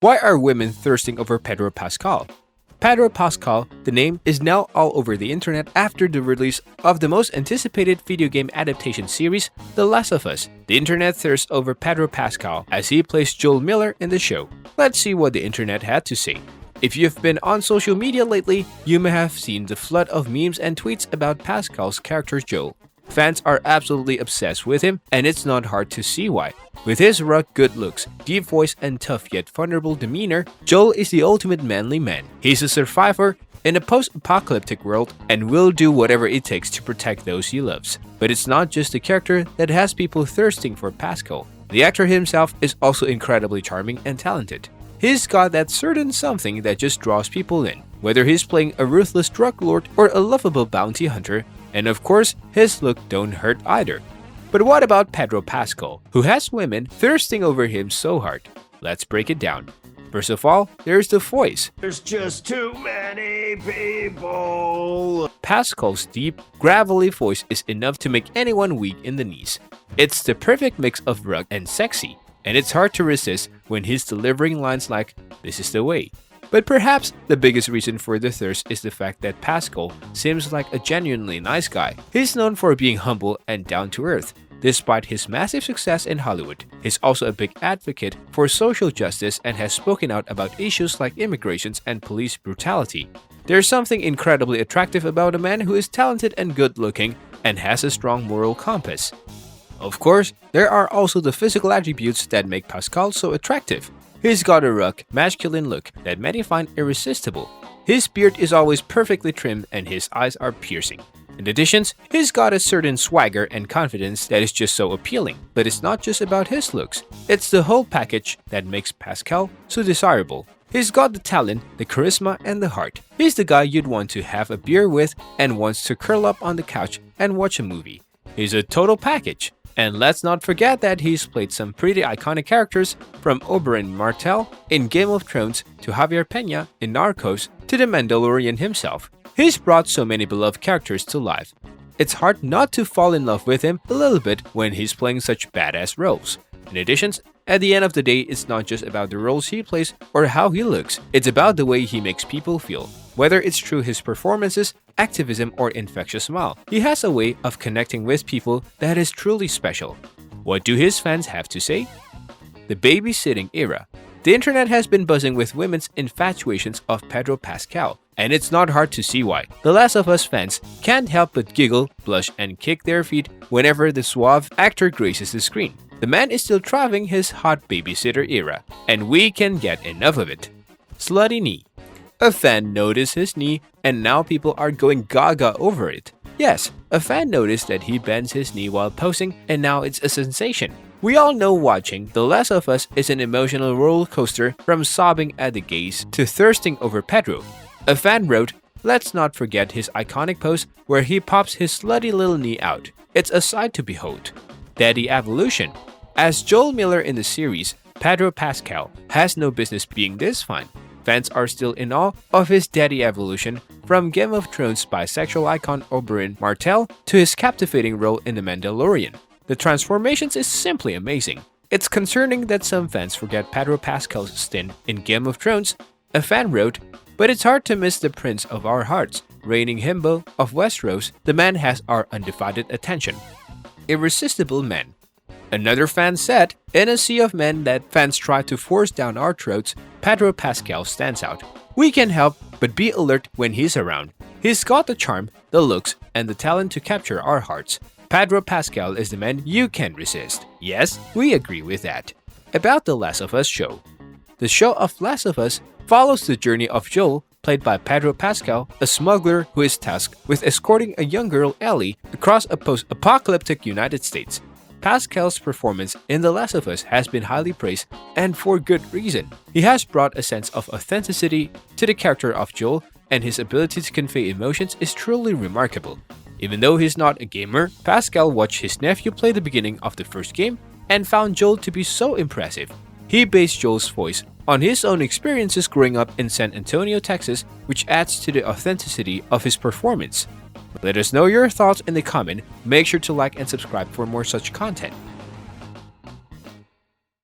Why are women thirsting over Pedro Pascal? Pedro Pascal, the name, is now all over the internet after the release of the most anticipated video game adaptation series, The Last of Us. The internet thirsts over Pedro Pascal as he plays Joel Miller in the show. Let's see what the internet had to say. If you've been on social media lately, you may have seen the flood of memes and tweets about Pascal's character Joel. Fans are absolutely obsessed with him, and it's not hard to see why. With his rugged good looks, deep voice, and tough yet vulnerable demeanor, Joel is the ultimate manly man. He's a survivor in a post-apocalyptic world and will do whatever it takes to protect those he loves. But it's not just the character that has people thirsting for Pascal. The actor himself is also incredibly charming and talented. He's got that certain something that just draws people in, whether he's playing a ruthless drug lord or a lovable bounty hunter, and of course, his look don't hurt either. But what about Pedro Pascal, who has women thirsting over him so hard? Let's break it down. First of all, there's the voice. There's just too many people. Pascal's deep, gravelly voice is enough to make anyone weak in the knees. It's the perfect mix of rugged and sexy, and it's hard to resist when he's delivering lines like, "This is the way." But perhaps the biggest reason for the thirst is the fact that Pascal seems like a genuinely nice guy. He's known for being humble and down to earth. Despite his massive success in Hollywood, he's also a big advocate for social justice and has spoken out about issues like immigration and police brutality. There's something incredibly attractive about a man who is talented and good looking and has a strong moral compass. Of course, there are also the physical attributes that make Pascal so attractive. He's got a rugged, masculine look that many find irresistible. His beard is always perfectly trimmed and his eyes are piercing. In addition, he's got a certain swagger and confidence that is just so appealing. But it's not just about his looks, it's the whole package that makes Pascal so desirable. He's got the talent, the charisma, and the heart. He's the guy you'd want to have a beer with and wants to curl up on the couch and watch a movie. He's a total package. And let's not forget that he's played some pretty iconic characters, from Oberyn Martell in Game of Thrones to Javier Peña in Narcos to the Mandalorian himself. He's brought so many beloved characters to life. It's hard not to fall in love with him a little bit when he's playing such badass roles. In addition, at the end of the day, it's not just about the roles he plays or how he looks, it's about the way he makes people feel. Whether it's through his performances, activism, or infectious smile, he has a way of connecting with people that is truly special. What do his fans have to say? The babysitting era. The internet has been buzzing with women's infatuations of Pedro Pascal, and it's not hard to see why. The Last of Us fans can't help but giggle, blush, and kick their feet whenever the suave actor graces the screen. The man is still thriving his hot babysitter era, and we can get enough of it. Slutty knee. A fan noticed his knee, and now people are going gaga over it. Yes, a fan noticed that he bends his knee while posing, and now it's a sensation. We all know watching The Last of Us is an emotional roller coaster from sobbing at the gaze to thirsting over Pedro. A fan wrote, "Let's not forget his iconic pose where he pops his slutty little knee out. It's a sight to behold." Daddy evolution. As Joel Miller in the series, Pedro Pascal has no business being this fine. Fans are still in awe of his daddy evolution, from Game of Thrones bisexual icon Oberyn Martell to his captivating role in The Mandalorian. The transformations is simply amazing. It's concerning that some fans forget Pedro Pascal's stint in Game of Thrones. A fan wrote, "But it's hard to miss the prince of our hearts, reigning himbo of Westeros. The man has our undivided attention." Irresistible man. Another fan said, "In a sea of men that fans try to force down our throats, Pedro Pascal stands out. We can't help but be alert when he's around. He's got the charm, the looks, and the talent to capture our hearts. Pedro Pascal is the man you can't resist." Yes, we agree with that. About The Last of Us show. The show of Last of Us follows the journey of Joel, played by Pedro Pascal, a smuggler who is tasked with escorting a young girl, Ellie, across a post-apocalyptic United States. Pascal's performance in The Last of Us has been highly praised, and for good reason. He has brought a sense of authenticity to the character of Joel, and his ability to convey emotions is truly remarkable. Even though he's not a gamer, Pascal watched his nephew play the beginning of the first game and found Joel to be so impressive. He based Joel's voice on his own experiences growing up in San Antonio, Texas, which adds to the authenticity of his performance. Let us know your thoughts in the comment. Make sure to like and subscribe for more such content.